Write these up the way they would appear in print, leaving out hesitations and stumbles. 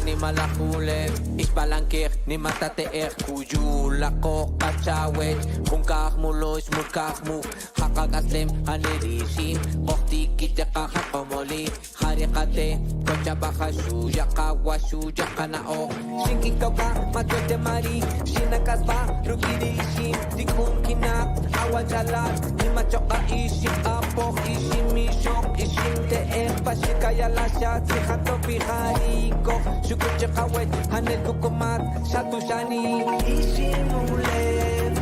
ni malakulev, ikpalankir ni matateer, kuyulako kachawet, kunkak mulos mukak mu, hakagaslem hanirishim, oktikite kahakomoli, harikate, kochabahashu, yakawashu, yakanao, shinkikoka, matote mari, shinakaspa, rukirishim, dikun kinak, awajalat, ni machoka ishim, apok ishim, mishok, ishim teer, pashikaya lashat, sihato pihariko, shukuche kawet, hanel kukumat, shatushani, ishimulev,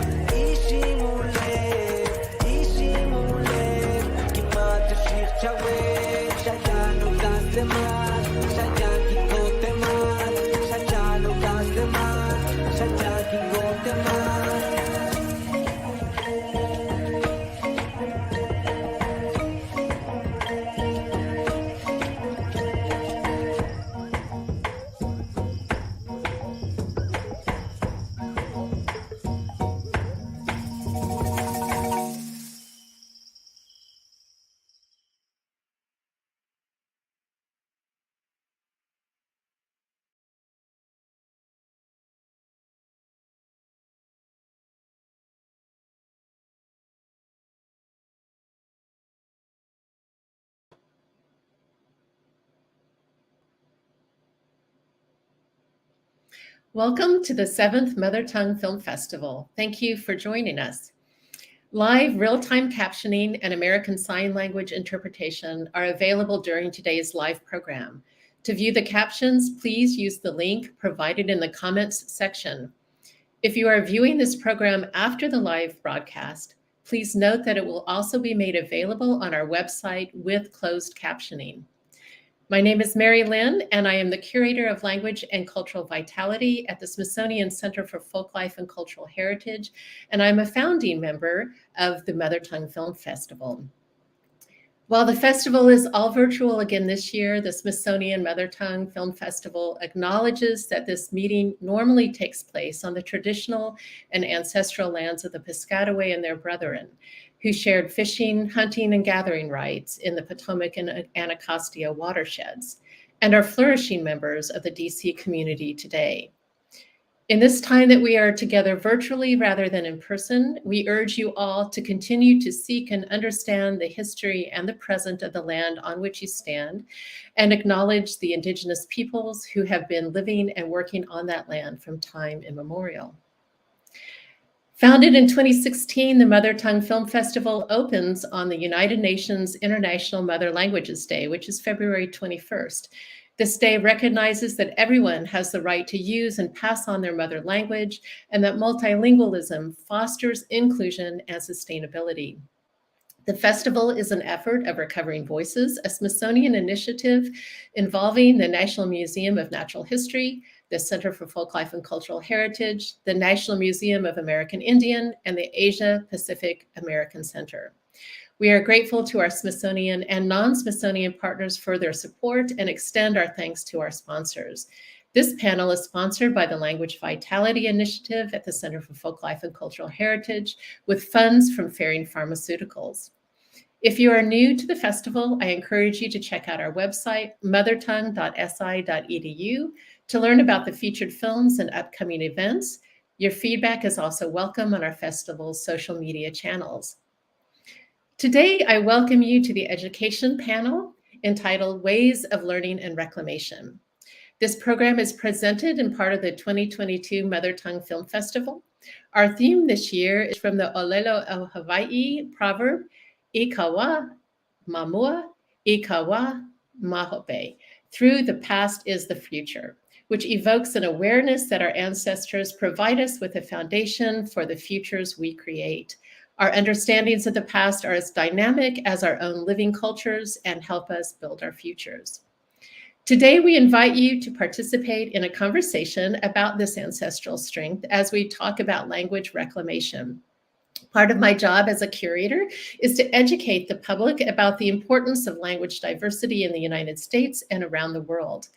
ishimulev, ishimulev, kimat shir chawet, shayanu gazdemat, shayaki kotemat, shayanu gazdemat, shayaki kotemat. Welcome to the 7th Mother Tongue Film Festival. Thank you for joining us. Live real-time captioning and American Sign Language interpretation are available during today's live program. To view the captions, please use the link provided in the comments section. If you are viewing this program after the live broadcast, please note that it will also be made available on our website with closed captioning. My name is Mary Lynn, and I am the Curator of Language and Cultural Vitality at the Smithsonian Center for Folklife and Cultural Heritage, and I'm a founding member of the Mother Tongue Film Festival. While the festival is all virtual again this year, the Smithsonian Mother Tongue Film Festival acknowledges that this meeting normally takes place on the traditional and ancestral lands of the Piscataway and their brethren, who shared fishing, hunting, and gathering rights in the Potomac and Anacostia watersheds, and are flourishing members of the DC community today. In this time that we are together virtually rather than in person, we urge you all to continue to seek and understand the history and the present of the land on which you stand, and acknowledge the Indigenous peoples who have been living and working on that land from time immemorial. Founded in 2016, the Mother Tongue Film Festival opens on the United Nations International Mother Languages Day, which is February 21st. This day recognizes that everyone has the right to use and pass on their mother language, and that multilingualism fosters inclusion and sustainability. The festival is an effort of Recovering Voices, a Smithsonian initiative involving the National Museum of Natural History, the Center for Folklife and Cultural Heritage, the National Museum of American Indian, and the Asia Pacific American Center. We are grateful to our Smithsonian and non-Smithsonian partners for their support and extend our thanks to our sponsors. This panel is sponsored by the Language Vitality Initiative at the Center for Folklife and Cultural Heritage with funds from Ferring Pharmaceuticals. If you are new to the festival, I encourage you to check out our website, mothertongue.si.edu, to learn about the featured films and upcoming events. Your feedback is also welcome on our festival's social media channels. Today, I welcome you to the education panel entitled Ways of Learning and Reclamation. This program is presented in part of the 2022 Mother Tongue Film Festival. Our theme this year is from the Olelo of Hawaii proverb, Ikawa Mamua, Ikawa Mahope. Through the past is the future, which evokes an awareness that our ancestors provide us with a foundation for the futures we create. Our understandings of the past are as dynamic as our own living cultures and help us build our futures. Today, we invite you to participate in a conversation about this ancestral strength as we talk about language reclamation. Part of my job as a curator is to educate the public about the importance of language diversity in the United States and around the world.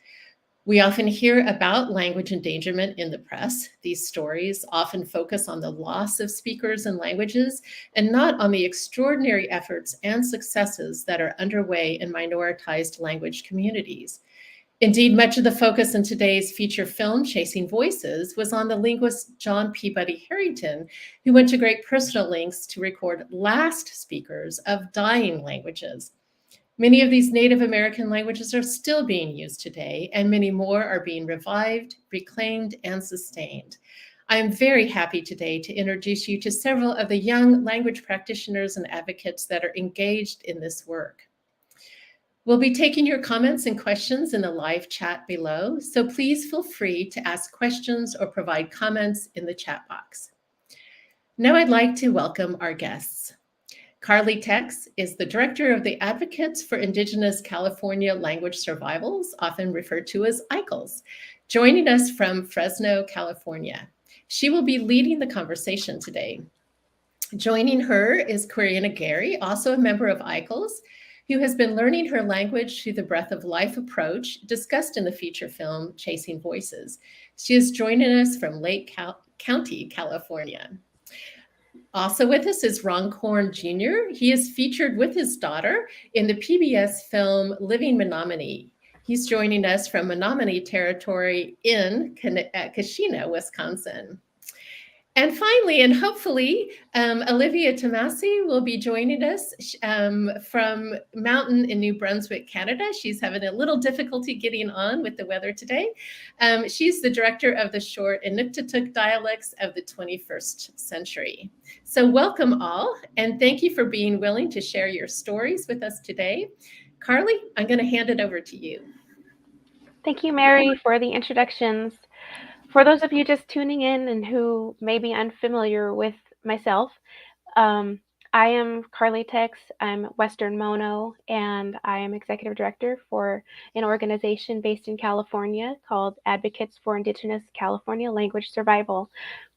We often hear about language endangerment in the press. These stories often focus on the loss of speakers and languages and not on the extraordinary efforts and successes that are underway in minoritized language communities. Indeed, much of the focus in today's feature film, Chasing Voices, was on the linguist John Peabody Harrington, who went to great personal lengths to record last speakers of dying languages. Many of these Native American languages are still being used today, and many more are being revived, reclaimed, and sustained. I am very happy today to introduce you to several of the young language practitioners and advocates that are engaged in this work. We'll be taking your comments and questions in the live chat below, so please feel free to ask questions or provide comments in the chat box. Now I'd like to welcome our guests. Caryl Tex is the director of the Advocates for Indigenous California Language Survivals, often referred to as AICLES, joining us from Fresno, California. She will be leading the conversation today. Joining her is Quirina Geary, also a member of AICLES, who has been learning her language through the Breath of Life approach discussed in the feature film, Chasing Voices. She is joining us from Lake County, California. Also with us is Ron Korn Jr. He is featured with his daughter in the PBS film Living Menominee. He's joining us from Menominee territory in Keshena, Wisconsin. And finally, and hopefully, Olivia Tomasi will be joining us from Mountain in New Brunswick, Canada. She's having a little difficulty getting on with the weather today. She's the director of the short Inuktitut Dialects of the 21st Century. So welcome all, and thank you for being willing to share your stories with us today. Caryl, I'm going to hand it over to you. Thank you, Mary, for the introductions. For those of you just tuning in and who may be unfamiliar with myself, I am Caryl Tex. I'm Western Mono, and I am executive director for an organization based in California called Advocates for Indigenous California Language Survival.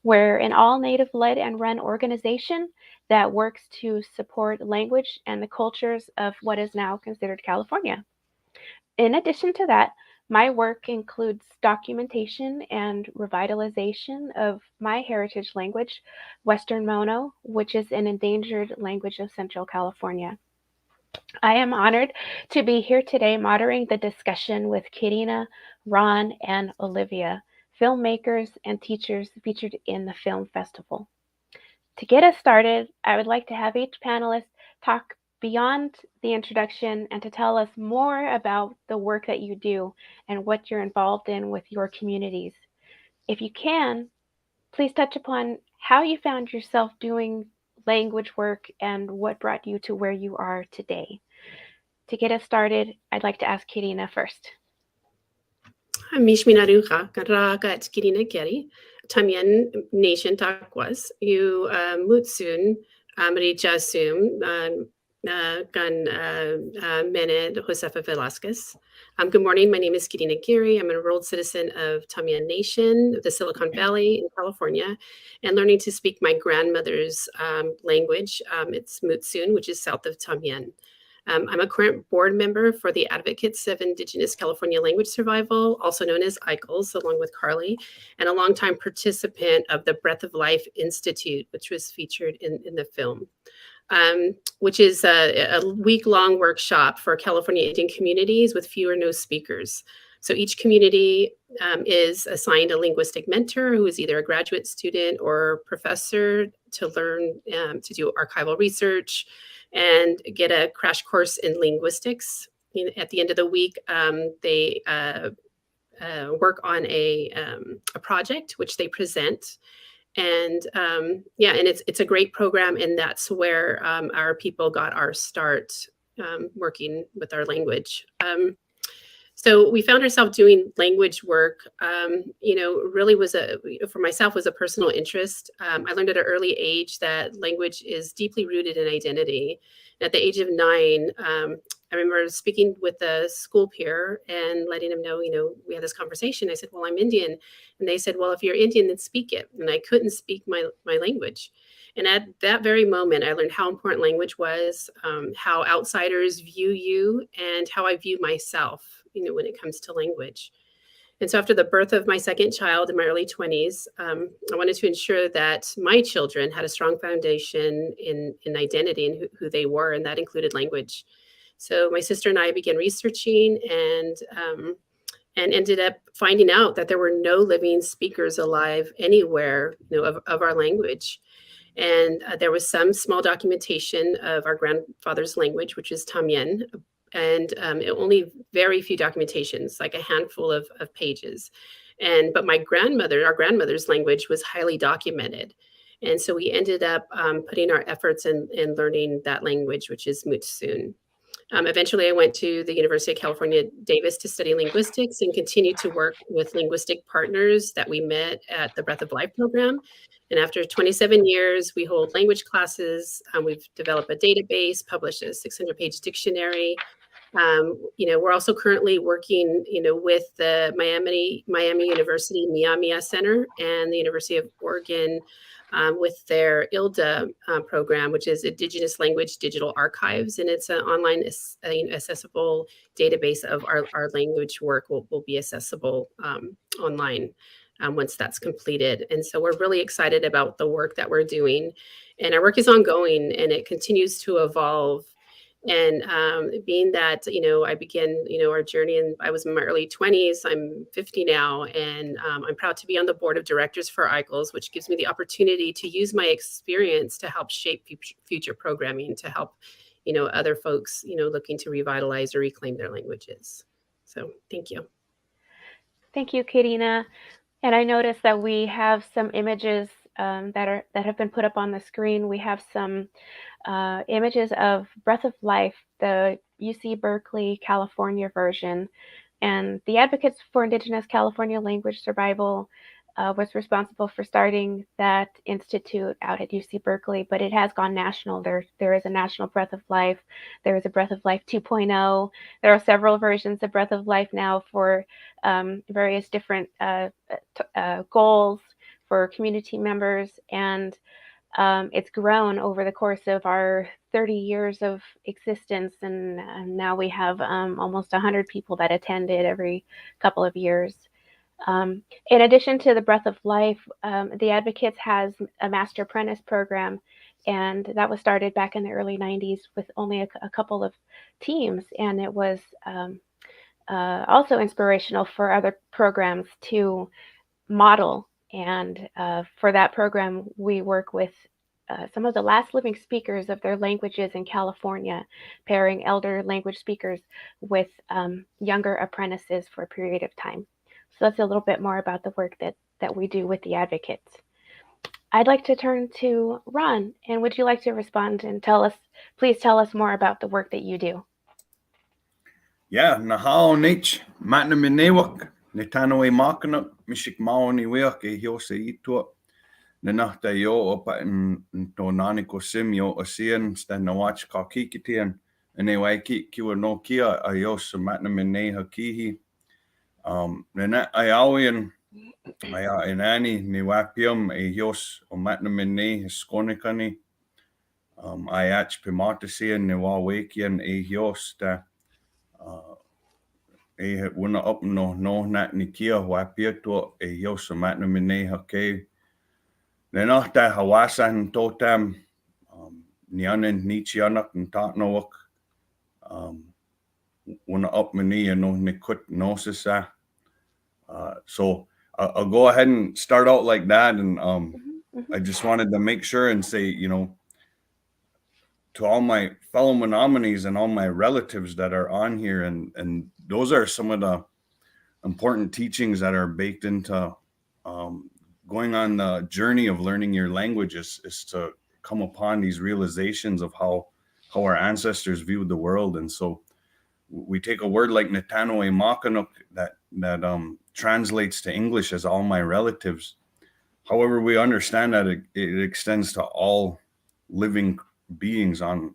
We're an all-Native led and run organization that works to support language and the cultures of what is now considered California. In addition to that, my work includes documentation and revitalization of my heritage language, Western Mono, which is an endangered language of Central California. I am honored to be here today moderating the discussion with Quirina, Ron, and Olivia, filmmakers and teachers featured in the film festival. To get us started, I would like to have each panelist talk beyond the introduction and to tell us more about the work that you do and what you're involved in with your communities. If you can, please touch upon how you found yourself doing language work and what brought you to where you are today. To get us started, I'd like to ask Quirina first. Mishminarucha, Karaga, Quirina Geary, Tamien Nation Takwas, you Mutsun, Amricha Sum, Gan Mened Josefa Velasquez. Good morning. My name is Quirina Geary. I'm an enrolled citizen of Tamien Nation of the Silicon Valley in California, and learning to speak my grandmother's language. It's Mutsun, which is south of Tamien. I'm a current board member for the Advocates of Indigenous California Language Survival, also known as AICLES, along with Caryl, and a longtime participant of the Breath of Life Institute, which was featured in the film. Which is a week-long workshop for California Indian communities with few or no speakers. So each community is assigned a linguistic mentor who is either a graduate student or professor to learn to do archival research and get a crash course in linguistics. At the end of the week, they work on a project which they present. And and it's a great program, and that's where our people got our start working with our language. So we found ourselves doing language work, really for myself was a personal interest. I learned at an early age that language is deeply rooted in identity. And at the age of 9, I remember speaking with a school peer and letting them know, we had this conversation. I said, well, I'm Indian. And they said, well, if you're Indian, then speak it. And I couldn't speak my language. And at that very moment, I learned how important language was, how outsiders view you, and how I view myself, when it comes to language. And so after the birth of my second child in my early 20s, I wanted to ensure that my children had a strong foundation in identity and who they were, and that included language. So my sister and I began researching and and ended up finding out that there were no living speakers alive anywhere, of our language. And there was some small documentation of our grandfather's language, which is Tamien, and only very few documentations, like a handful of pages. But our grandmother's language was highly documented. And so we ended up putting our efforts in learning that language, which is Mutsun. Eventually, I went to the University of California, Davis to study linguistics and continued to work with linguistic partners that we met at the Breath of Life program. And after 27 years, we hold language classes. We've developed a database, published a 600-page dictionary. We're also currently working, with the Miami University Miami Center and the University of Oregon with their ILDA program, which is Indigenous Language Digital Archives. And it's an online accessible database of our language work will be accessible online once that's completed. And so we're really excited about the work that we're doing. And our work is ongoing and it continues to evolve. And being that, I began, our journey, and I was in my early 20s. I'm 50 now, and I'm proud to be on the board of directors for AICLES, which gives me the opportunity to use my experience to help shape future programming, to help, other folks, looking to revitalize or reclaim their languages. So thank you. Thank you, Quirina. And I noticed that we have some images that have been put up on the screen. We have some images of Breath of Life, the UC Berkeley, California version. And the Advocates for Indigenous California Language Survival was responsible for starting that institute out at UC Berkeley, but it has gone national. There is a national Breath of Life. There is a Breath of Life 2.0. There are several versions of Breath of Life now for various different goals for community members. And it's grown over the course of our 30 years of existence, and now we have almost 100 people that attend it every couple of years. In addition to the Breath of Life, the Advocates has a Master Apprentice program, and that was started back in the early 90s with only a couple of teams, and it was also inspirational for other programs to model. And for that program, we work with some of the last living speakers of their languages in California, pairing elder language speakers with younger apprentices for a period of time. So that's a little bit more about the work that we do with the Advocates. I'd like to turn to Ron, and would you like to respond and please tell us more about the work that you do? Yeah, nahao nich, Menominee Language Netano e makana, mishik maoni weak e hiose itua. Nenahta yo opa in tonaniko sim yo asian sta nawach kakikitian. And e waiki kiwa no kia a yos Menominee hakihi. Nena ayawian aya inani ni wapium e yos o Menominee hiskonikani. Ayach pimatasian ni wawakian e yos ta e wuna up no nat ni kia wapia to e yos o Menominee hake. Nena ta hawasan totam nianen nichianak ntatnoak wuna up mani no nikut nosisa. So I'll go ahead and start out like that, and I just wanted to make sure and say, to all my fellow Menominees and all my relatives that are on here, and those are some of the important teachings that are baked into going on the journey of learning your language is to come upon these realizations of how our ancestors viewed the world. And so we take a word like Netano e Makanuk that translates to English as all my relatives. However, we understand that it extends to all living beings on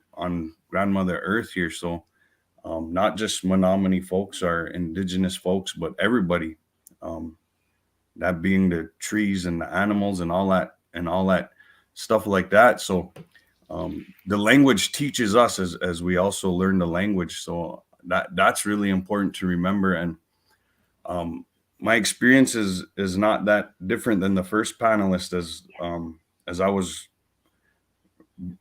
grandmother Earth here. So not just Menominee folks or indigenous folks, but everybody, that being the trees and the animals and all that stuff like that. So the language teaches us as we also learn the language. So that's really important to remember. And my experience is not that different than the first panelist. As I was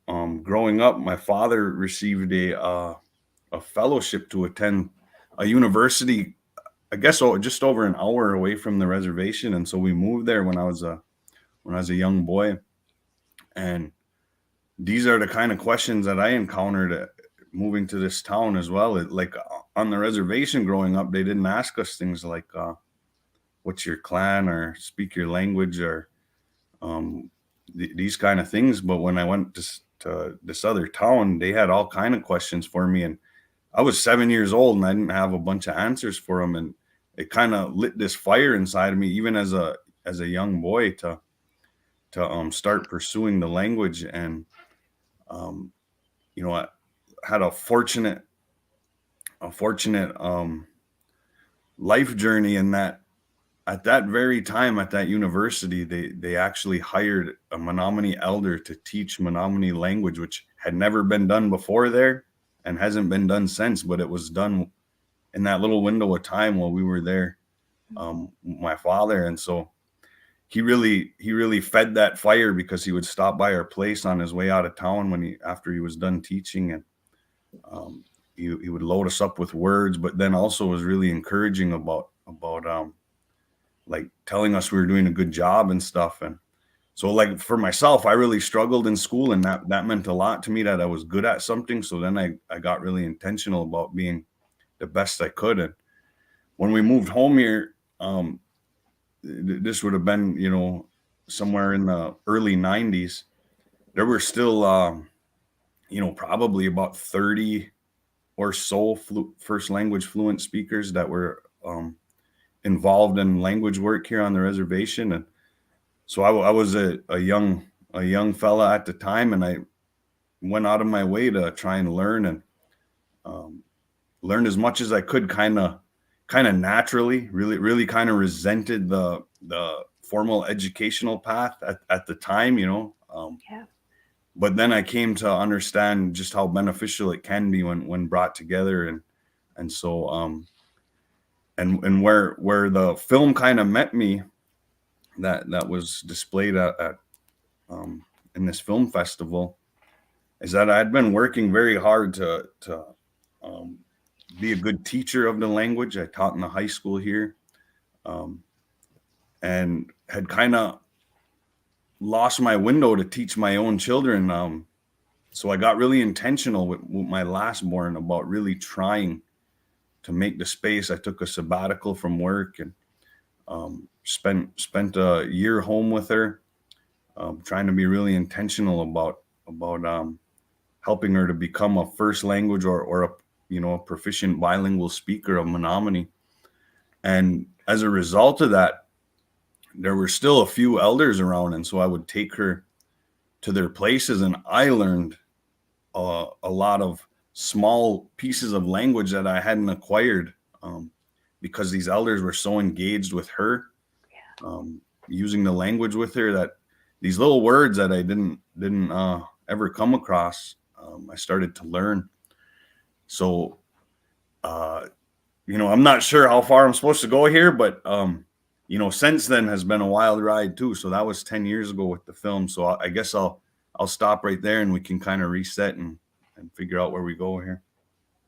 growing up, my father received a fellowship to attend a university I guess just over an hour away from the reservation. And so we moved there when I was a young boy. And these are the kind of questions that I encountered moving to this town as well. Like on the reservation growing up, they didn't ask us things like, what's your clan, or speak your language, or these kind of things. But when I went to this other town, they had all kind of questions for me. And I was 7 years old and I didn't have a bunch of answers for them. And it kind of lit this fire inside of me, even as a young boy, to start pursuing the language. And I had a fortunate life journey in that at that very time at that university, they actually hired a Menominee elder to teach Menominee language, which had never been done before there and hasn't been done since, but it was done in that little window of time while we were there, my father. And so he really fed that fire, because he would stop by our place on his way out of town after he was done teaching, and he would load us up with words, but then also was really encouraging about like telling us we were doing a good job and stuff. And so, like, for myself, I really struggled in school, and that meant a lot to me, that I was good at something. So then I got really intentional about being the best I could. And when we moved home here, this would have been, somewhere in the early 90s, there were still, probably about 30 or so first language fluent speakers that were involved in language work here on the reservation. And so I was a young fella at the time, and I went out of my way to try and learn, and learned as much as I could, kind of naturally. Really kind of resented the formal educational path at the time, Yeah. But then I came to understand just how beneficial it can be when brought together. And so and where the film kind of met me, that was displayed at in this film festival, is that I'd been working very hard to be a good teacher of the language. I taught in the high school here, and had kind of lost my window to teach my own children. So I got really intentional with my last born about really trying to make the space. I took a sabbatical from work and spent a year home with her, trying to be really intentional about helping her to become a first language or a proficient bilingual speaker of Menominee. And as a result of that, there were still a few elders around, and so I would take her to their places, and I learned a lot of small pieces of language that I hadn't acquired, because these elders were so engaged with her, using the language with her, that these little words that I didn't ever come across, I started to learn. So, I'm not sure how far I'm supposed to go here, but since then has been a wild ride too. So that was 10 years ago with the film. So I guess I'll stop right there, and we can kind of reset and figure out where we go here.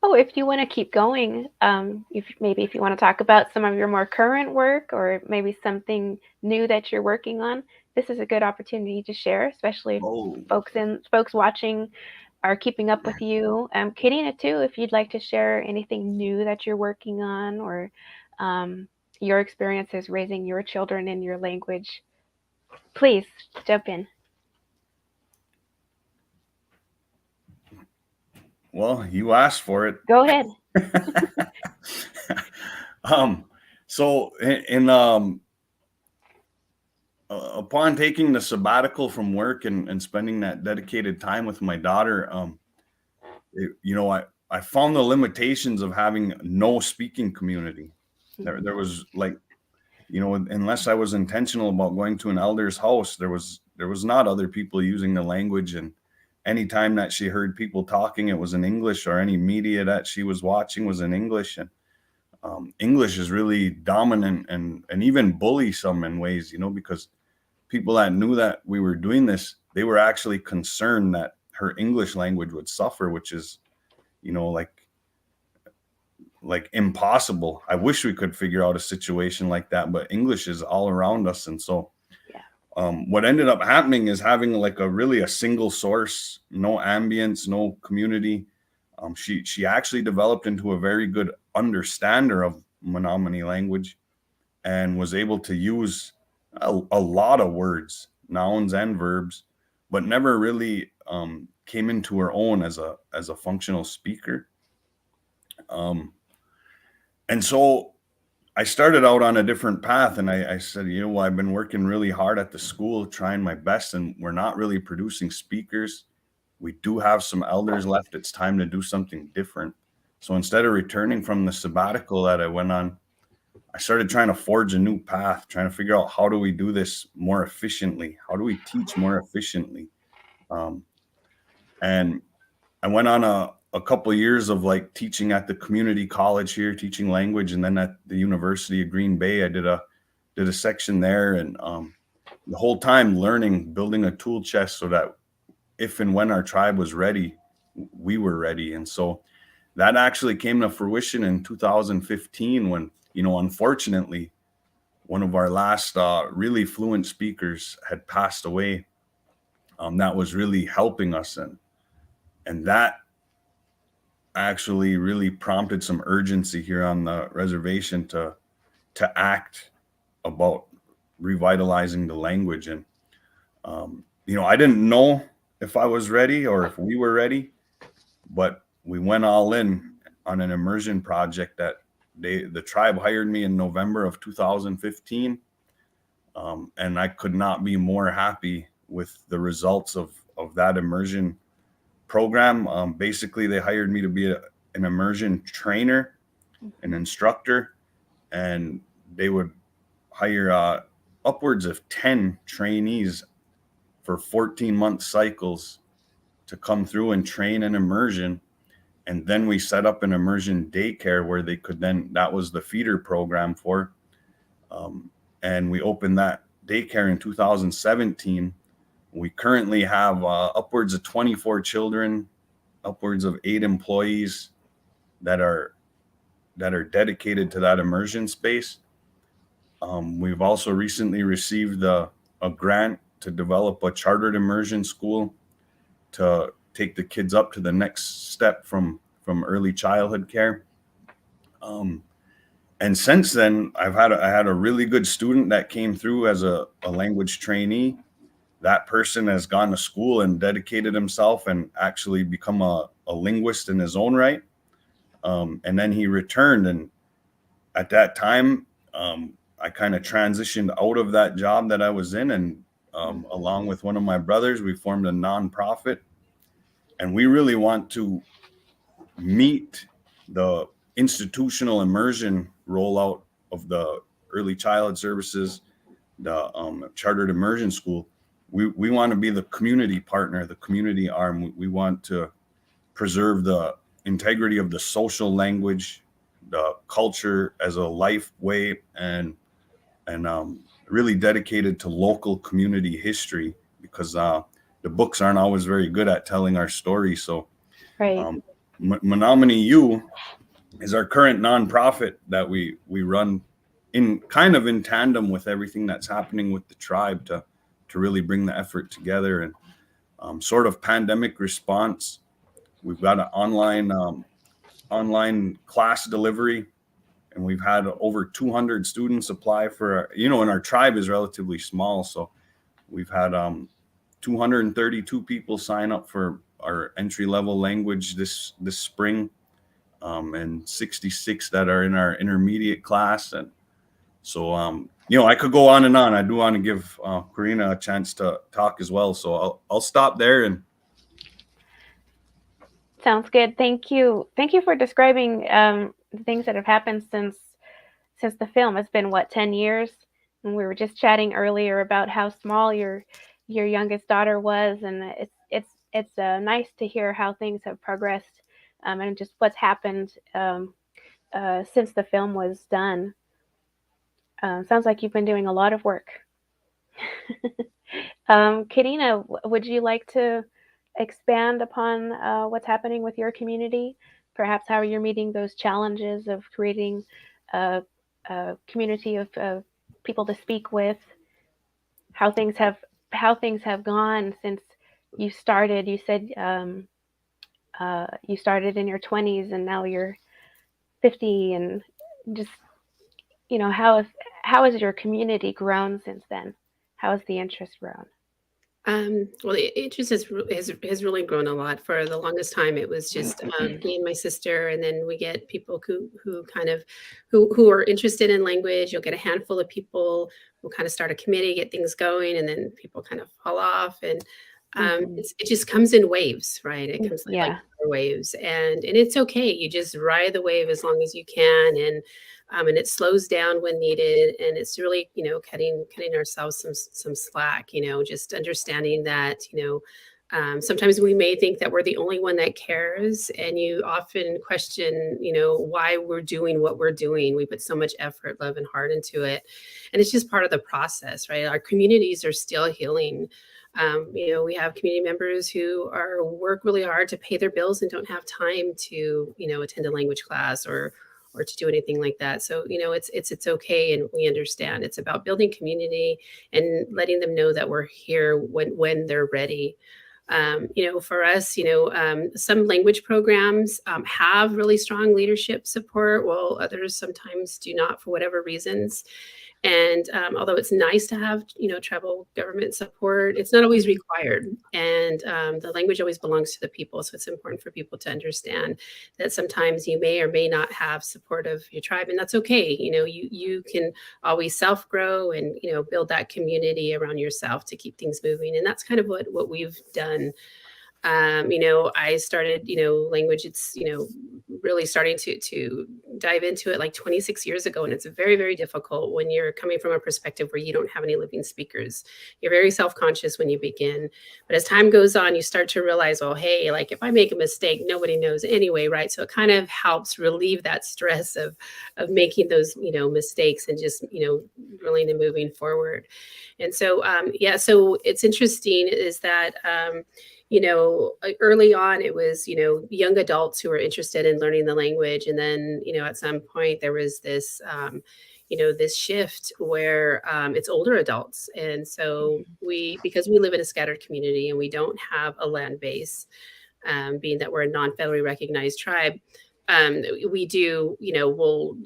Oh, if you want to keep going, if you want to talk about some of your more current work, or maybe something new that you're working on, this is a good opportunity to share, especially if folks watching are keeping up with you. Quirina too, if you'd like to share anything new that you're working on, or your experiences raising your children in your language, please jump in. Well, you asked for it. Go ahead. So upon taking the sabbatical from work and spending that dedicated time with my daughter, I found the limitations of having no speaking community. There was, like, unless I was intentional about going to an elder's house, there was not other people using the language. And anytime that she heard people talking, it was in English, or any media that she was watching was in English. And English is really dominant and even bullisome in ways, because people that knew that we were doing this, they were actually concerned that her English language would suffer, which is, like, like impossible. I wish we could figure out a situation like that, but English is all around us. And so what ended up happening is having like a single source, no ambience, no community. She actually developed into a very good understander of Menominee language and was able to use a lot of words, nouns and verbs, but never really came into her own as a functional speaker. And so I started out on a different path, and I said, well, I've been working really hard at the school, trying my best, and we're not really producing speakers. We do have some elders left. It's time to do something different. So instead of returning from the sabbatical that I went on, I started trying to forge a new path, trying to figure out how do we do this more efficiently? How do we teach more efficiently? And I went on a couple of years of like teaching at the community college here, teaching language, and then at the University of Green Bay, I did a section there, and the whole time learning, building a tool chest so that if and when our tribe was ready, we were ready. And so that actually came to fruition in 2015 when, unfortunately, one of our last really fluent speakers had passed away. That was really helping us, and that actually really prompted some urgency here on the reservation to act about revitalizing the language. And I didn't know if I was ready or if we were ready, but we went all in on an immersion project that the tribe hired me in November of 2015. And I could not be more happy with the results of that immersion program. Basically, they hired me to be an immersion trainer, an instructor, and they would hire upwards of 10 trainees for 14-month cycles to come through and train in immersion. And then we set up an immersion daycare where they could that was the feeder program for. And we opened that daycare in 2017. We currently have upwards of 24 children, upwards of 8 employees that are dedicated to that immersion space. We've also recently received a grant to develop a chartered immersion school to take the kids up to the next step from early childhood care. And since then, I had a really good student that came through as a language trainee. That person has gone to school and dedicated himself and actually become a linguist in his own right. And then he returned, and at that time, I kind of transitioned out of that job that I was in, and along with one of my brothers, we formed a nonprofit, and we really want to meet the institutional immersion rollout of the early childhood services, the chartered immersion school. We want to be the community partner, the community arm. We want to preserve the integrity of the social language, the culture as a life way, and really dedicated to local community history, because the books aren't always very good at telling our story. So Menominee U is our current nonprofit that we run in tandem with everything that's happening with the tribe to really bring the effort together. And sort of pandemic response, we've got an online class delivery, and we've had over 200 students apply for, and our tribe is relatively small. So we've had 232 people sign up for our entry-level language this spring, and 66 that are in our intermediate class. And so, I could go on and on. I do want to give Quirina a chance to talk as well. So I'll stop there. And sounds good. Thank you. Thank you for describing the things that have happened since the film. It's been 10 years, and we were just chatting earlier about how small your youngest daughter was, and it's nice to hear how things have progressed, and just what's happened since the film was done. Sounds like you've been doing a lot of work. Quirina, would you like to expand upon what's happening with your community perhaps how you're meeting those challenges of creating a community of people to speak with, how things have gone since you started. You said you started in your 20s and now you're 50, and just, you know, how has your community grown since then? How has the interest grown? Well, the interest has really grown a lot. For the longest time, it was just me and my sister, and then we get people who kind of who are interested in language. You'll get a handful of people who kind of start a committee, get things going, and then people kind of fall off, and it just comes in waves, right? It comes like waves, and it's okay. You just ride the wave as long as you can, and it slows down when needed, and it's really, you know, cutting ourselves some slack, you know, just understanding that, you know, sometimes we may think that we're the only one that cares, and you often question, you know, why we're doing what we're doing. We put so much effort, love, and heart into it, and it's just part of the process, right? Our communities are still healing. You know, we have community members who work really hard to pay their bills and don't have time to, you know, attend a language class or to do anything like that. So, you know, it's okay, and we understand. It's about building community and letting them know that we're here when they're ready. You know, for us, you know, some language programs have really strong leadership support, while others sometimes do not for whatever reasons. And although it's nice to have, you know, tribal government support, it's not always required. And the language always belongs to the people. So it's important for people to understand that sometimes you may or may not have support of your tribe, and that's okay. You know, you can always self-grow and, you know, build that community around yourself to keep things moving. And that's kind of what we've done. You know, I started, you know, language, it's, you know, really starting to dive into it like 26 years ago. And it's very, very difficult when you're coming from a perspective where you don't have any living speakers. You're very self-conscious when you begin. But as time goes on, you start to realize, well, hey, like if I make a mistake, nobody knows anyway, right? So it kind of helps relieve that stress of making those, you know, mistakes and just, you know, really moving forward. And so, yeah, so it's interesting is that, you know, early on, it was, you know, young adults who were interested in learning the language. And then, you know, at some point there was this, you know, this shift where it's older adults. And so because we live in a scattered community and we don't have a land base, being that we're a non-federally recognized tribe, we do, you know, we'll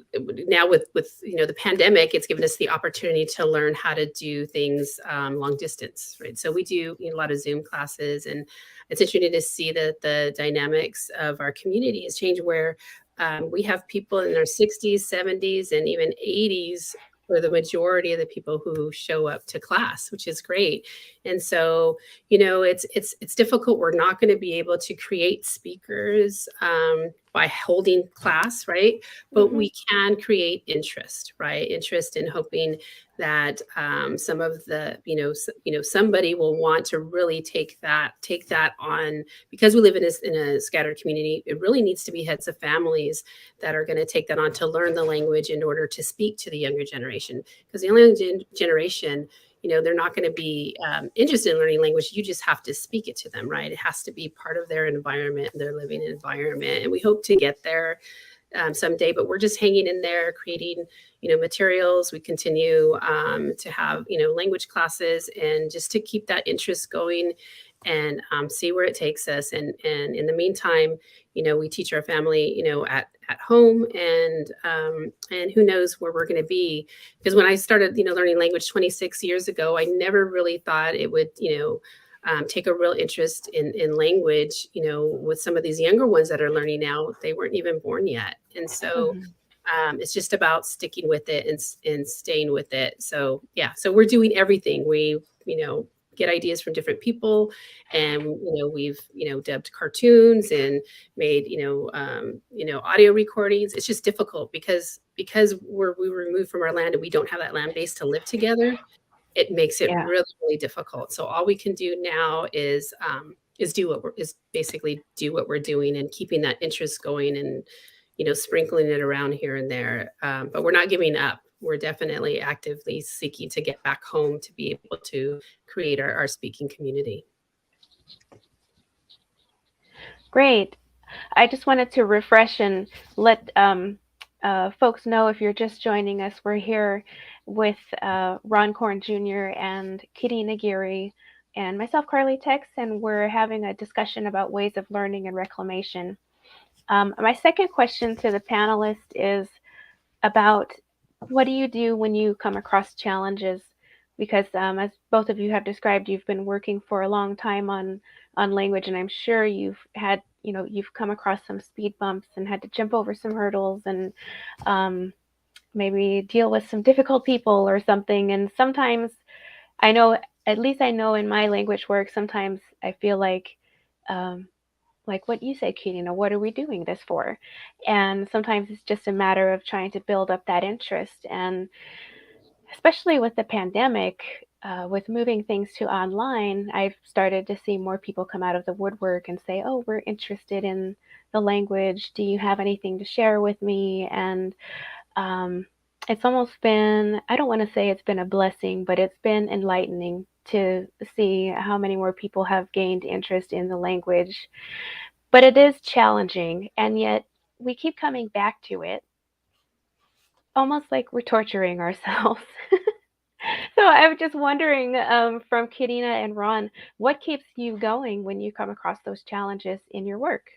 now with, you know, the pandemic, it's given us the opportunity to learn how to do things long distance, right? So we do, you know, a lot of Zoom classes, and it's interesting to see that the dynamics of our community has changed, where we have people in their 60s, 70s, and even 80s for the majority of the people who show up to class, which is great. And so, you know, it's difficult. We're not going to be able to create speakers by holding class, right? But we can create interest, right? Interest in hoping that some of the, you know, somebody will want to really take that on, because we live in a scattered community. It really needs to be heads of families that are going to take that on to learn the language in order to speak to the younger generation, because the younger generation, you know, they're not going to be interested in learning language. You just have to speak it to them, right? It has to be part of their environment, their living environment. And we hope to get there someday, but we're just hanging in there, creating, you know, materials. We continue to have, you know, language classes, and just to keep that interest going and see where it takes us. And in the meantime, you know, we teach our family, you know, at home, and who knows where we're going to be. Because when I started, you know, learning language 26 years ago, I never really thought it would, you know, take a real interest in language, you know, with some of these younger ones that are learning now. They weren't even born yet. And so it's just about sticking with it and staying with it. So, yeah, so we're doing everything. We, you know, get ideas from different people, and, you know, we've, you know, dubbed cartoons and made, you know, audio recordings. It's just difficult because we were removed from our land and we don't have that land base to live together. It makes it really, really difficult. So all we can do now is basically do what we're doing and keeping that interest going, and, you know, sprinkling it around here and there. But we're not giving up. We're definitely actively seeking to get back home to be able to create our speaking community. Great. I just wanted to refresh and let folks know, if you're just joining us, we're here with Ron Korn Jr. and Quirina Geary and myself, Caryl Tex, and we're having a discussion about ways of learning and reclamation. My second question to the panelists is about, what do you do when you come across challenges? Because as both of you have described, you've been working for a long time on language, and I'm sure you've had, you've come across some speed bumps and had to jump over some hurdles and maybe deal with some difficult people or something. And sometimes I know, at least I know in my language work, sometimes I feel like what you say, Katie, what are we doing this for? And sometimes it's just a matter of trying to build up that interest. And especially with the pandemic, with moving things to online, I've started to see more people come out of the woodwork and say, oh, we're interested in the language. Do you have anything to share with me? And it's almost been, I don't want to say it's been a blessing, but it's been enlightening to see how many more people have gained interest in the language. But it is challenging, and yet we keep coming back to it, almost like we're torturing ourselves. So I'm just wondering, from Quirina and Ron, what keeps you going when you come across those challenges in your work?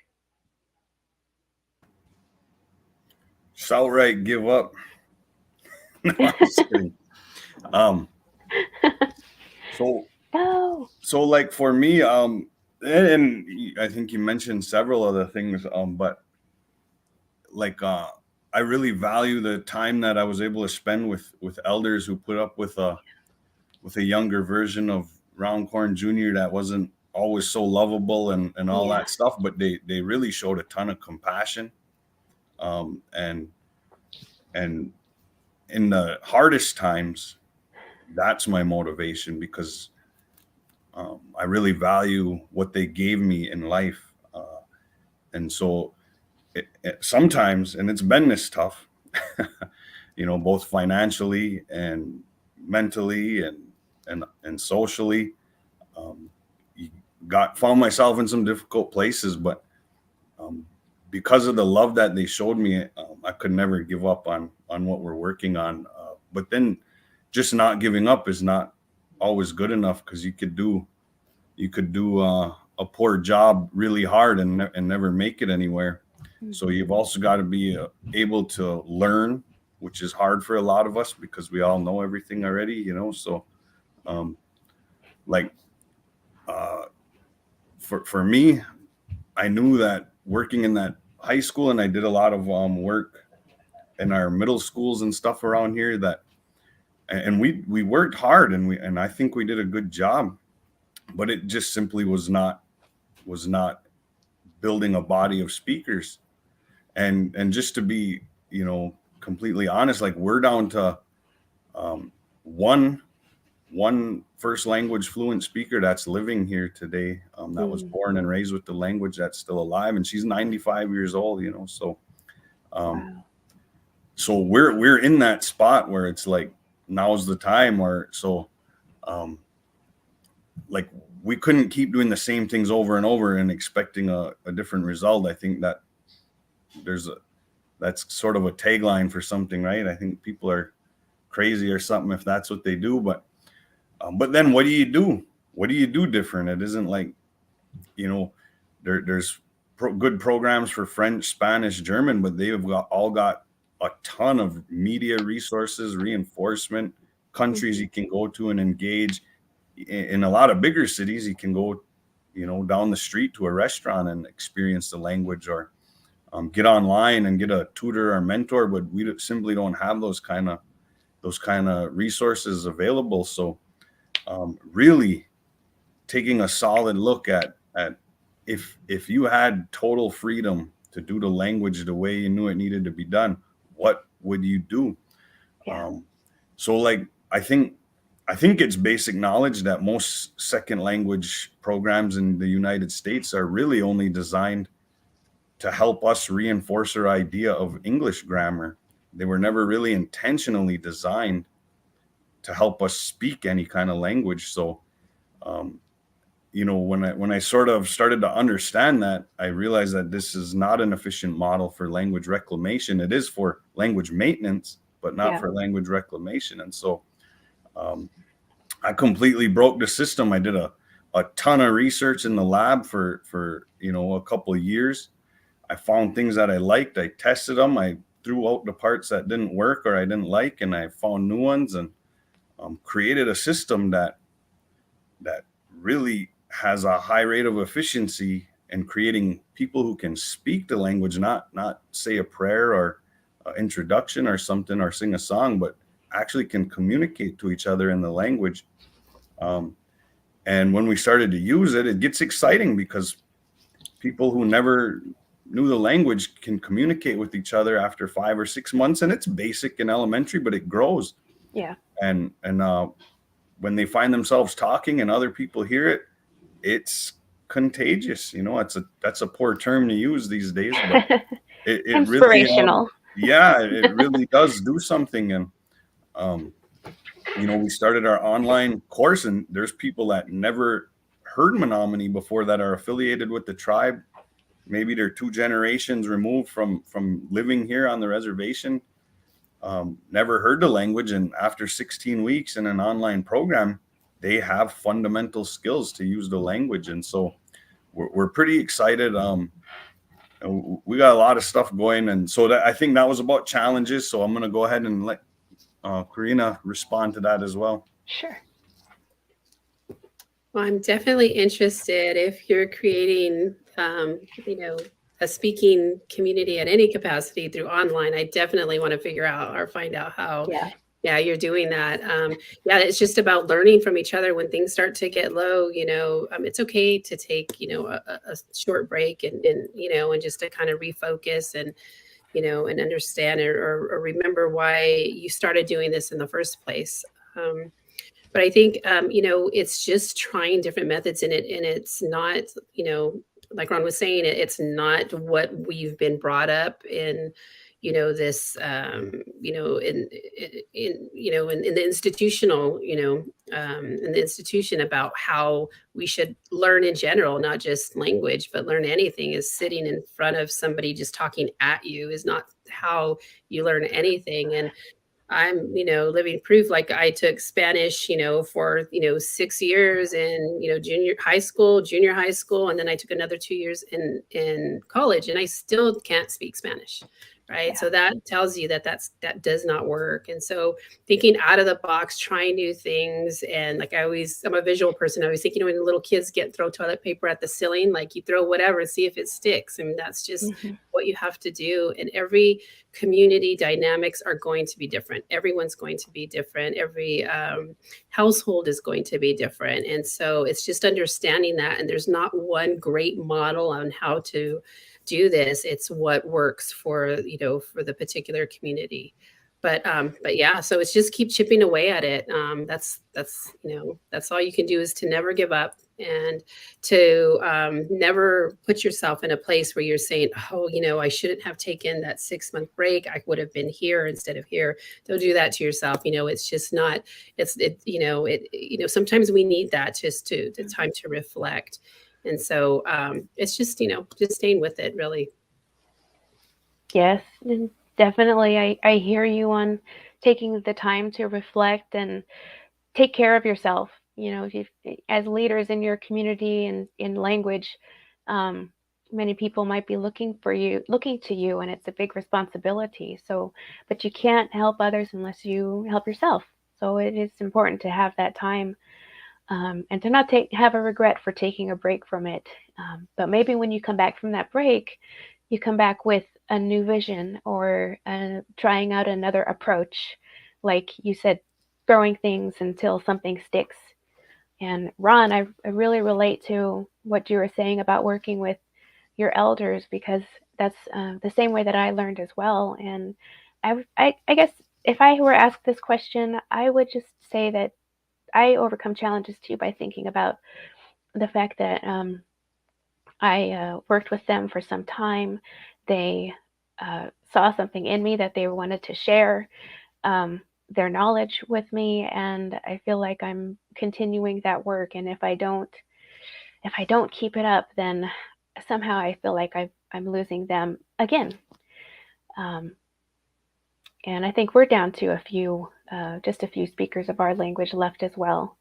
Just outright give up. No, I'm just kidding. So No. So like for me, and I think you mentioned several other things, but like I really value the time that I was able to spend with elders who put up with a younger version of Ron Korn Jr. that wasn't always so lovable and all Yeah. that stuff, but they really showed a ton of compassion, and in the hardest times, that's my motivation, because I really value what they gave me in life. And so sometimes, and it's been this tough, both financially and mentally and socially, found myself in some difficult places, but because of the love that they showed me, I could never give up on what we're working on. But then just not giving up is not always good enough, because you could do a poor job really hard and never make it anywhere. Mm-hmm. So you've also got to be able to learn, which is hard for a lot of us because we all know everything already, So, for me, I knew that working in that high school, and I did a lot of work in our middle schools and stuff around here, and we worked hard, and I think we did a good job. But it just simply was not building a body of speakers. And just to be, completely honest, like we're down to one first language fluent speaker that's living here today, that was born and raised with the language, that's still alive, and she's 95 years old, So Wow. So we're in that spot where it's like, now's the time, like we couldn't keep doing the same things over and over and expecting a different result. I think that that's sort of a tagline for something, right? I think people are crazy or something if that's what they do. But then what do you do? What do you do different? It isn't like, there's good programs for French, Spanish, German, but they've all got a ton of media resources, reinforcement, countries you can go to and engage. In a lot of bigger cities, you can go, down the street to a restaurant and experience the language, or get online and get a tutor or mentor. But we simply don't have those kind of resources available. So really taking a solid look at if you had total freedom to do the language the way you knew it needed to be done, what would you do? Yeah. So like, I think it's basic knowledge that most second language programs in the United States are really only designed to help us reinforce our idea of English grammar. They were never really intentionally designed to help us speak any kind of language. So when I sort of started to understand that, I realized that this is not an efficient model for language reclamation. It is for language maintenance, but not for language reclamation. And so I completely broke the system. I did a ton of research in the lab for a couple of years. I found things that I liked. I tested them. I threw out the parts that didn't work or I didn't like, and I found new ones, and created a system that really has a high rate of efficiency in creating people who can speak the language, not say a prayer or introduction or something or sing a song, but actually can communicate to each other in the language. And when we started to use it, it gets exciting because people who never knew the language can communicate with each other after 5 or 6 months. And it's basic and elementary, but it grows. Yeah. And when they find themselves talking and other people hear it, it's contagious. That's a poor term to use these days, but it inspirational. Really, it really does do something. And we started our online course, and there's people that never heard Menominee before that are affiliated with the tribe. Maybe they're 2 generations removed from living here on the reservation, never heard the language, and after 16 weeks in an online program, they have fundamental skills to use the language. And so we're pretty excited. We got a lot of stuff going, and so I think that was about challenges. So I'm going to go ahead and let Quirina respond to that as well. Sure. Well, I'm definitely interested if you're creating, a speaking community at any capacity through online. I definitely want to figure out or find out how. You're doing that. It's just about learning from each other when things start to get low. It's okay to take a short break and just to kind of refocus and and understand or remember why you started doing this in the first place. But I think, it's just trying different methods in it. And it's not, like Ron was saying, it's not what we've been brought up in, this, in the institutional, in the institution about how we should learn in general, not just language, but learn anything. Is sitting in front of somebody just talking at you is not how you learn anything. And I'm, living proof. Like I took Spanish, for, 6 years in, junior high school. And then I took another 2 years in college, and I still can't speak Spanish. Right. Yeah. So that tells you that that does not work. And so thinking out of the box, trying new things. And like I'm a visual person. I was thinking when the little kids throw toilet paper at the ceiling, like you throw whatever, see if it sticks. I mean, that's just what you have to do. And every community dynamics are going to be different. Everyone's going to be different. Every household is going to be different. And so it's just understanding that. And there's not one great model on how to do this. It's what works for the particular community. But yeah, so it's just keep chipping away at it. That's all you can do, is to never give up, and to never put yourself in a place where you're saying, oh, I shouldn't have taken that 6-month break. I would have been here instead of here. Don't do that to yourself. It's just not, sometimes we need that just to time to reflect. And so it's just staying with it, really. Yes, definitely. I hear you on taking the time to reflect and take care of yourself. As leaders in your community and in language, many people might be looking to you, and it's a big responsibility. So, but you can't help others unless you help yourself. So it is important to have that time. And to not have a regret for taking a break from it. But maybe when you come back from that break, you come back with a new vision or trying out another approach. Like you said, throwing things until something sticks. And Ron, I really relate to what you were saying about working with your elders, because that's the same way that I learned as well. And I guess if I were asked this question, I would just say that I overcome challenges too by thinking about the fact that I worked with them for some time. They saw something in me that they wanted to share their knowledge with me, and I feel like I'm continuing that work. And if I don't if I don't keep it up, then somehow I feel like I'm losing them again. And I think we're down to just a few speakers of our language left as well.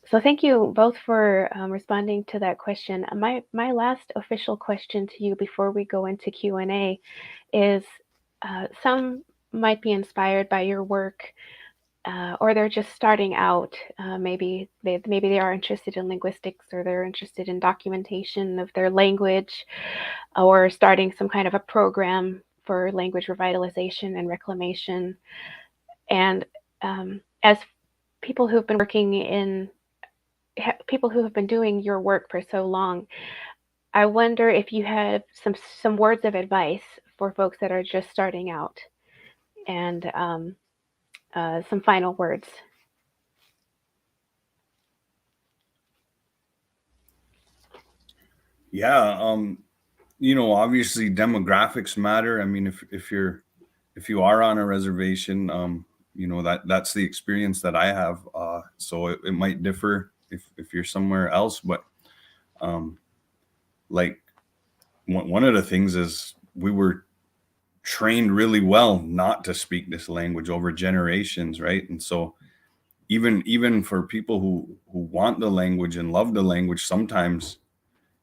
So thank you both for responding to that question. My last official question to you before we go into Q&A is, some might be inspired by your work, or they're just starting out. Maybe they are interested in linguistics, or they're interested in documentation of their language, or starting some kind of a program for language revitalization and reclamation. And as people who've been people who have been doing your work for so long, I wonder if you have some words of advice for folks that are just starting out, and some final words. Yeah, obviously demographics matter. I mean, if you are on a reservation, that's the experience that I have. So it might differ if you're somewhere else, but like one of the things is we were trained really well not to speak this language over generations, right? And so even for people who want the language and love the language, sometimes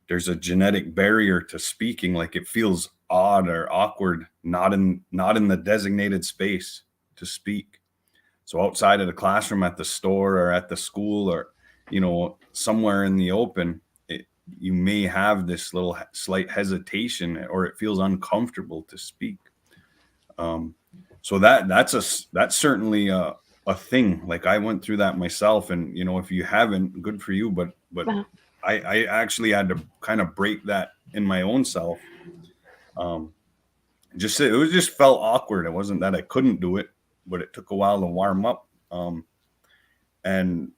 there's a genetic barrier to speaking. Like it feels odd or awkward, not in the designated space to speak. So outside of the classroom, at the store, or at the school, or somewhere in the open, you may have this little slight hesitation, or it feels uncomfortable to speak. So that's certainly a thing. Like I went through that myself, and if you haven't, good for you. But Wow. I actually had to kind of break that in my own self. It just felt awkward. It wasn't that I couldn't do it, but it took a while to warm up. And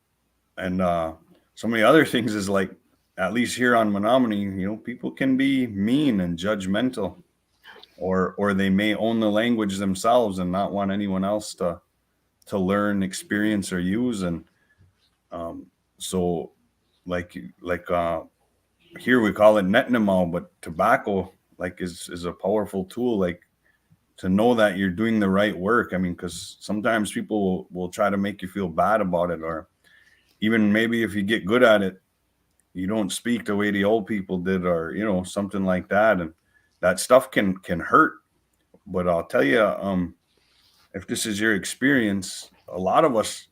some of the other things is, like, at least here on Menominee, people can be mean and judgmental, or they may own the language themselves and not want anyone else to learn, experience, or use. And so like here we call it netnamo, but tobacco is a powerful tool, like, to know that you're doing the right work. I mean, because sometimes people will try to make you feel bad about it, or even maybe if you get good at it, you don't speak the way the old people did, or something like that, and that stuff can hurt. But I'll tell you, if this is your experience, a lot of us,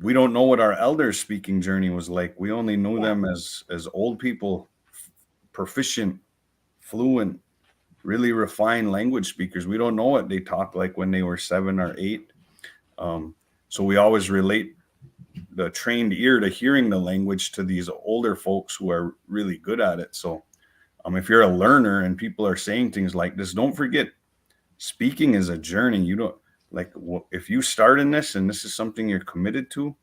we don't know what our elders' speaking journey was like. We only knew them as old people, proficient, fluent, really refined language speakers. We don't know what they talked like when they were 7 or 8. So we always relate the trained ear to hearing the language to these older folks who are really good at it. So if you're a learner and people are saying things like this, don't forget, speaking is a journey. You don't, like, if you start in this and this is something you're committed to,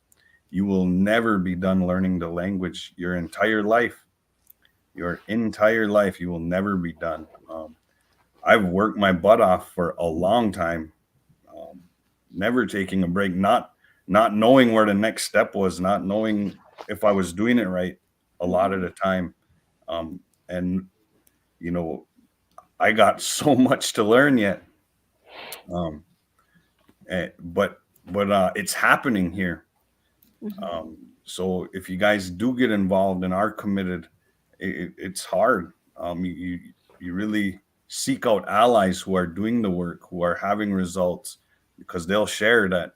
you will never be done learning the language. Your entire life, you will never be done. I've worked my butt off for a long time, never taking a break, not knowing where the next step was, not knowing if I was doing it right a lot of the time. And I got so much to learn yet. But it's happening here. So if you guys do get involved and are committed, it's hard. You really seek out allies who are doing the work, who are having results, because they'll share that,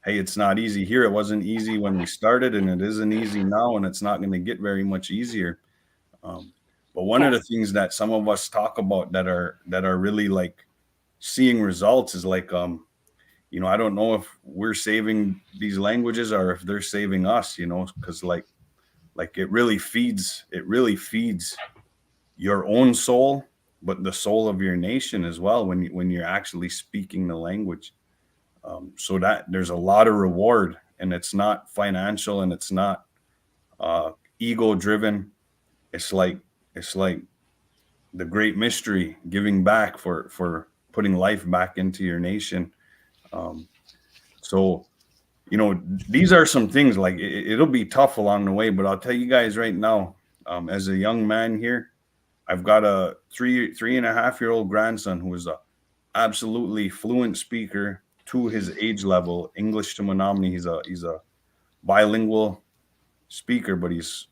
hey, it's not easy here. It wasn't easy when we started, and it isn't easy now, and it's not going to get very much easier. But one of the things that some of us talk about that are really, like, seeing results is, like, I don't know if we're saving these languages or if they're saving us, because like it really feeds your own soul, but the soul of your nation as well when you're actually speaking the language. So that there's a lot of reward, and it's not financial, and it's not ego driven. It's like the great mystery, giving back for putting life back into your nation. So you know, these are some things like it'll be tough along the way, but I'll tell you guys right now, as a young man here, I've got a 3.5-year-old grandson who is a absolutely fluent speaker to his age level, English to Menominee. He's a bilingual speaker, but he's,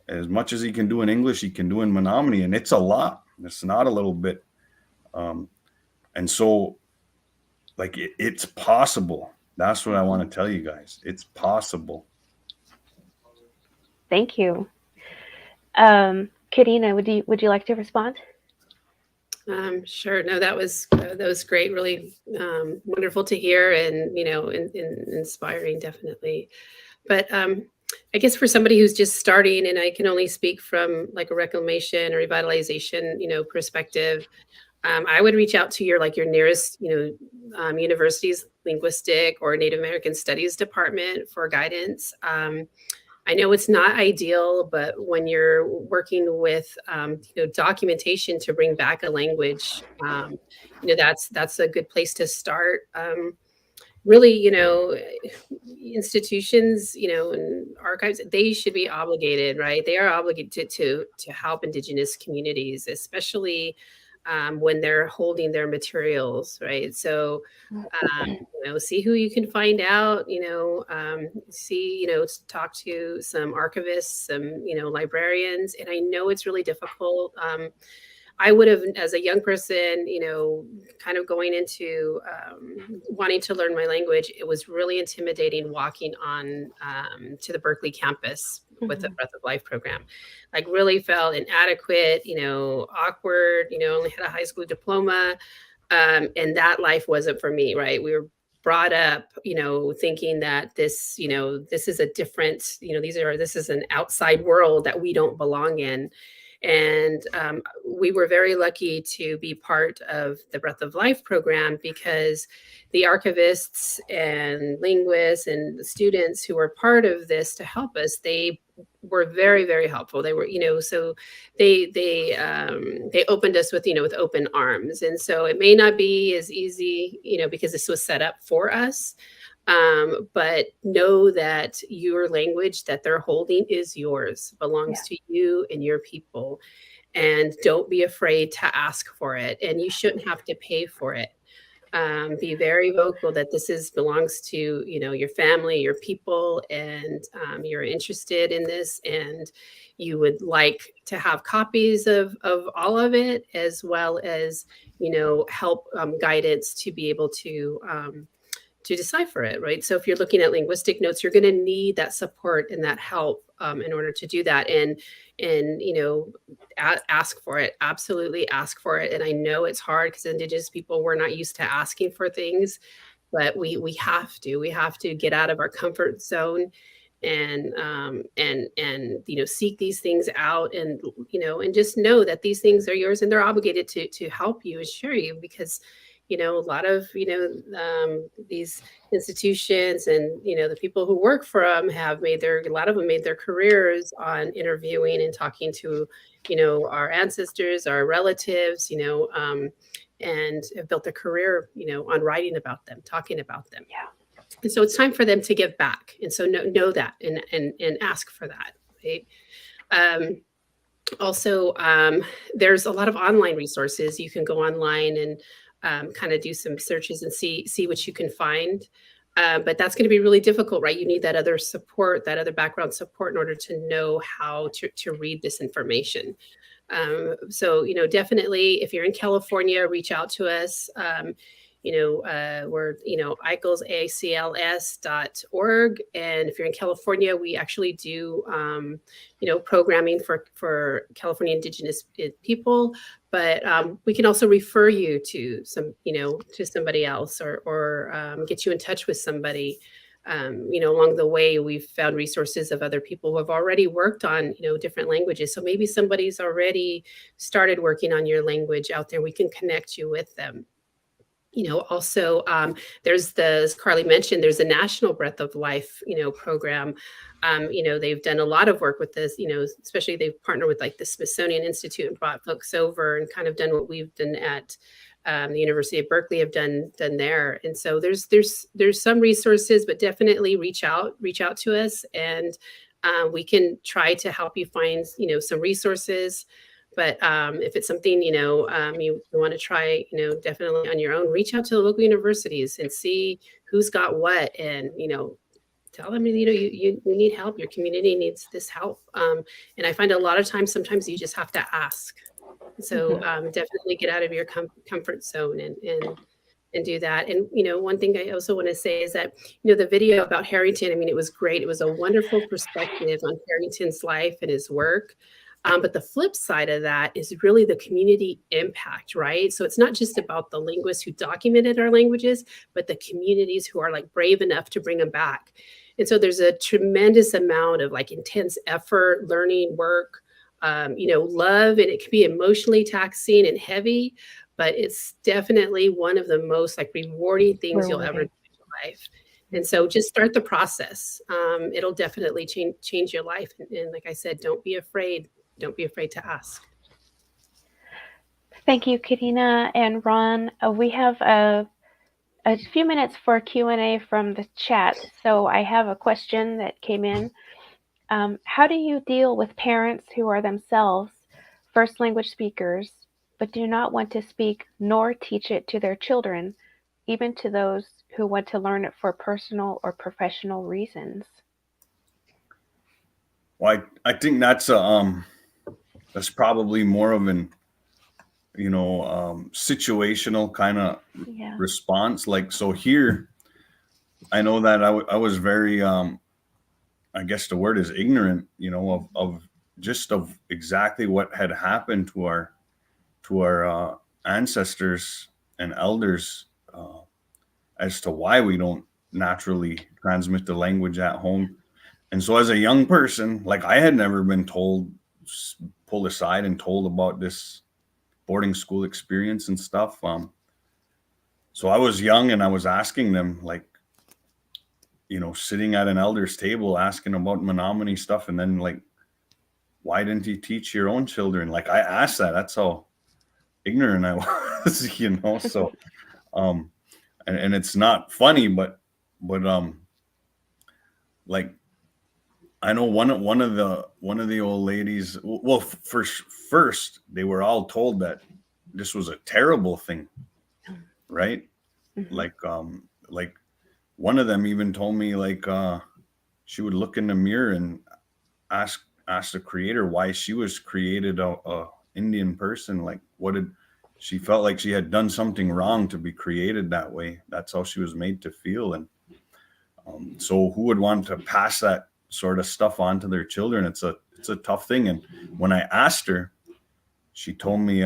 as much as he can do in English, he can do in Menominee, and it's a lot. It's not a little bit. And so, like, it's possible. That's what I want to tell you guys. It's possible. Thank you. Quirina, would you like to respond? Sure. No, that was great. Really wonderful to hear, and inspiring, definitely. But I guess for somebody who's just starting, and I can only speak from like a reclamation or revitalization, perspective, I would reach out to your nearest, university's linguistic or Native American Studies department for guidance. I know it's not ideal, but when you're working with, documentation to bring back a language, that's a good place to start. Really, institutions, and archives, they should be obligated, right? They are obligated to help Indigenous communities, especially when they're holding their materials, right? So, see who you can find out, talk to some archivists, some, librarians. And I know it's really difficult. I would have, as a young person, kind of going into wanting to learn my language, it was really intimidating walking on to the Berkeley campus with the Breath of Life program. Like, really felt inadequate, awkward, only had a high school diploma. And that life wasn't for me, right? We were brought up, thinking that this, this is a different, this is an outside world that we don't belong in. And we were very lucky to be part of the Breath of Life program, because the archivists and linguists and the students who were part of this to help us, they were very, very helpful. They were, so they opened us with, with open arms. And so it may not be as easy, because this was set up for us. But know that your language that they're holding is yours, belongs to you and your people. And don't be afraid to ask for it. And you shouldn't have to pay for it. Be very vocal that this belongs to, your family, your people, and you're interested in this, and you would like to have copies of all of it, as well as, help guidance to be able to decipher it, right? So if you're looking at linguistic notes, you're going to need that support and that help in order to do that. And ask for it. Absolutely ask for it. And I know it's hard because Indigenous people, we're not used to asking for things, but we have to get out of our comfort zone and seek these things out, and and just know that these things are yours, and they're obligated to help you and share you, because a lot of these institutions and the people who work for them have a lot of them made their careers on interviewing and talking to our ancestors, our relatives, and have built a career on writing about them, talking about them. Yeah. And so it's time for them to give back. And so know that and ask for that, right? Also, there's a lot of online resources. You can go online and kind of do some searches and see what you can find. But that's going to be really difficult, right? You need that other support, that other background support, in order to know how to read this information. So, definitely, if you're in California, reach out to us. We're, AICLES, AICLS.org. And if you're in California, we actually do, programming for California Indigenous people. But we can also refer you to to somebody else, or get you in touch with somebody. Along the way, we've found resources of other people who have already worked on, different languages. So maybe somebody's already started working on your language out there. We can connect you with them. Also, there's as Carly mentioned, there's a National Breath of Life, program. They've done a lot of work with this, especially they've partnered with like the Smithsonian Institute and brought folks over and kind of done what we've done at the University of Berkeley have done there. And so there's some resources, but definitely reach out to us, and we can try to help you find, some resources. But if it's something, you want to try, definitely on your own, reach out to the local universities and see who's got what, and, tell them, you need help. Your community needs this help. And I find a lot of times, sometimes you just have to ask. So definitely get out of your comfort zone and do that. And, one thing I also want to say is that, the video about Harrington, it was great. It was a wonderful perspective on Harrington's life and his work. But the flip side of that is really the community impact, right? So it's not just about the linguists who documented our languages, but the communities who are like brave enough to bring them back. And so there's a tremendous amount of like intense effort, learning, work, love, and it can be emotionally taxing and heavy, but it's definitely one of the most like rewarding things you'll ever do in your life. And so just start the process. It'll definitely change your life. And like I said, don't be afraid. Don't be afraid to ask. Thank you, Quirina and Ron. We have a few minutes for Q&A from the chat. So I have a question that came in. How do you deal with parents who are themselves first language speakers, but do not want to speak nor teach it to their children, even to those who want to learn it for personal or professional reasons? Well, I think that's probably more of an, situational kind of response. Like, so here, I know that I was very, I guess the word is ignorant, of exactly what had happened to our ancestors and elders, as to why we don't naturally transmit the language at home. And so as a young person, like I had never been pulled aside and told about this boarding school experience and stuff. So I was young and I was asking them, like, sitting at an elder's table, asking about Menominee stuff. And then like, why didn't you teach your own children? Like I asked that, that's how ignorant I was, so, and it's not funny, but like, I know one of the old ladies, well, first they were all told that this was a terrible thing, right? Mm-hmm. Like one of them even told me, like, she would look in the mirror and ask the creator why she was created a Indian person. Like, she felt like she had done something wrong to be created that way. That's how she was made to feel. And so who would want to pass that sort of stuff on to their children? It's a tough thing. And when I asked her, she told me,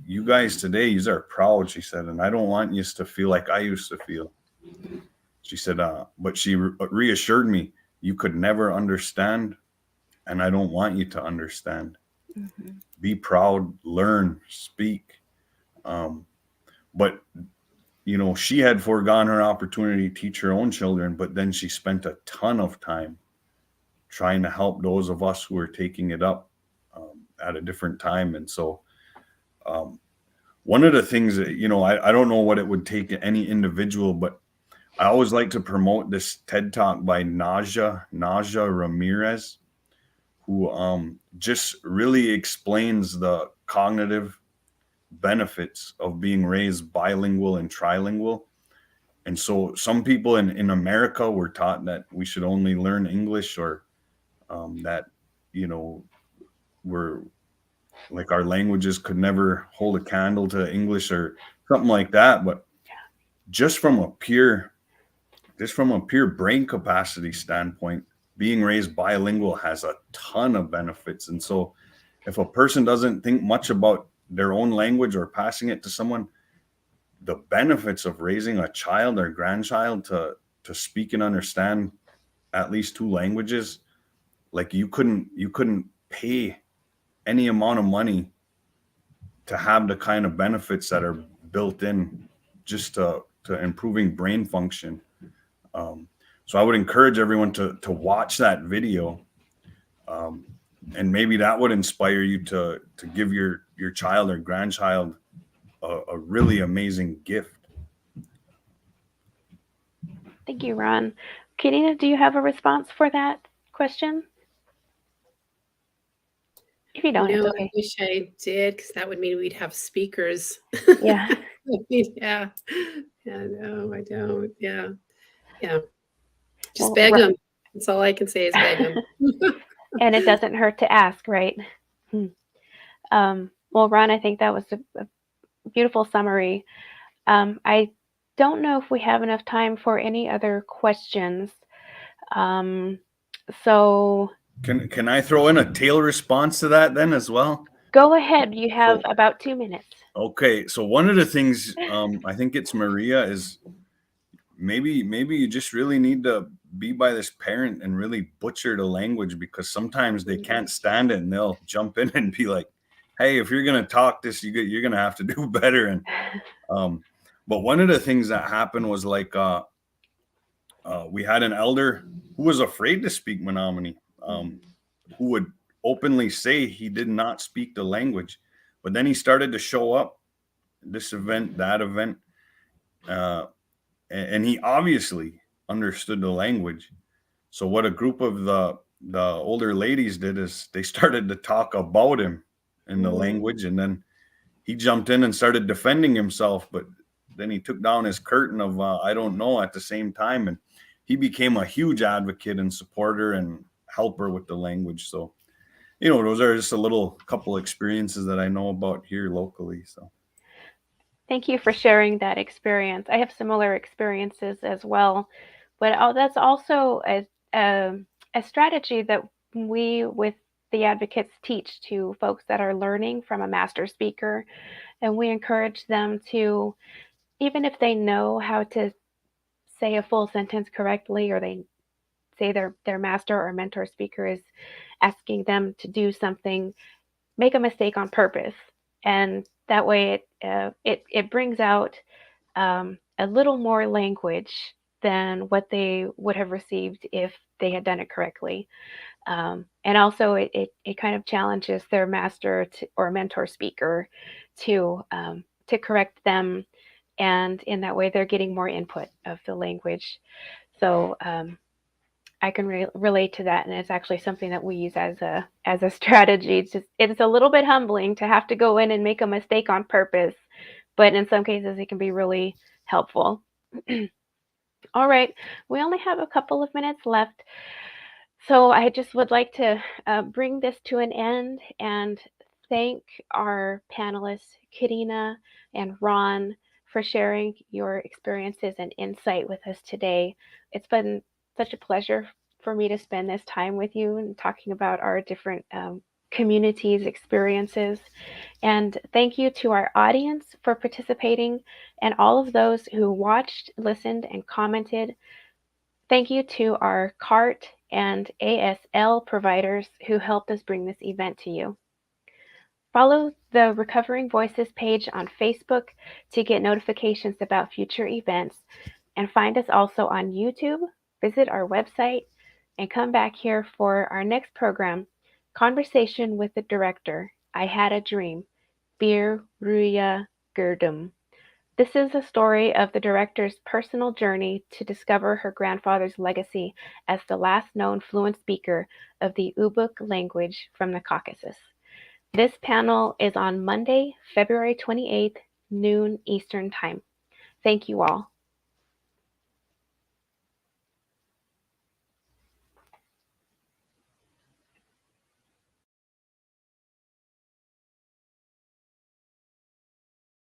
you guys today, you are proud, she said, and I don't want you to feel like I used to feel. She said, but she reassured me, you could never understand, and I don't want you to understand. Mm-hmm. Be proud, learn, speak. But she had foregone her opportunity to teach her own children, but then she spent a ton of time trying to help those of us who were taking it up at a different time. And so one of the things that, I don't know what it would take any individual, but I always like to promote this TED Talk by Naja Ramirez, who just really explains the cognitive benefits of being raised bilingual and trilingual. And so some people in America were taught that we should only learn English, or that, we're like our languages could never hold a candle to English or something like that. But just from a pure brain capacity standpoint, being raised bilingual has a ton of benefits. And so if a person doesn't think much about their own language or passing it to someone, the benefits of raising a child or grandchild to speak and understand at least two languages, like you couldn't pay any amount of money to have the kind of benefits that are built in just to improving brain function. So I would encourage everyone to watch that video, and maybe that would inspire you to give your child or grandchild a really amazing gift. Thank you, Ron. Quirina, do you have a response for that question? If you don't, it's No, I okay. wish I did, because that would mean we'd have speakers. Yeah. Yeah. Yeah, no, I don't. Yeah. Yeah. Just Well, beg them. That's all I can say is beg them. and it doesn't hurt to ask, right? Well, Ron, I think that was a beautiful summary. I don't know if we have enough time for any other questions. So Can I throw in a tail response to that then as well? go ahead. You have about 2 minutes. Okay, so one of the things I think it's Maria is maybe you just really need to be by this parent and really butcher the language, because sometimes they can't stand it and they'll jump in and be like, hey, if you're gonna talk this, you're gonna have to do better. And but one of the things that happened was like we had an elder who was afraid to speak Menominee, who would openly say he did not speak the language, but then he started to show up this event, that event, and he obviously understood the language. So what a group of the older ladies did is they started to talk about him in the language, and then he jumped in and started defending himself, but then he took down his curtain of I don't know at the same time, and he became a huge advocate and supporter and helper with the language. So, you know, those are just a little couple experiences that I know about here locally. So Thank you for sharing that experience. I have similar experiences as well, but that's also a strategy that we, with the advocates, teach to folks that are learning from a master speaker, and we encourage them to, even if they know how to say a full sentence correctly, or they say their master or mentor speaker is asking them to do something, make a mistake on purpose, and that way it brings out a little more language than what they would have received if they had done it correctly. And also it kind of challenges their master or mentor speaker to correct them, and in that way they're getting more input of the language. So I can relate to that, and it's actually something that we use as a strategy. It's a little bit humbling to have to go in and make a mistake on purpose, but in some cases it can be really helpful. All right, we only have a couple of minutes left, so I just would like to bring this to an end and thank our panelists, Quirina and Ron, for sharing your experiences and insight with us today. It's been such a pleasure for me to spend this time with you and talking about our different communities' experiences. And thank you to our audience for participating, and all of those who watched, listened, and commented. Thank you to our CART and ASL providers who helped us bring this event to you. Follow the Recovering Voices page on Facebook to get notifications about future events, and find us also on YouTube. Visit our website and come back here for our next program, Conversation with the Director, I Had a Dream, Bir Rüya Gördüm. This is a story of the director's personal journey to discover her grandfather's legacy as the last known fluent speaker of the Ubuk language from the Caucasus. This panel is on Monday, February 28th, noon Eastern Time. Thank you all.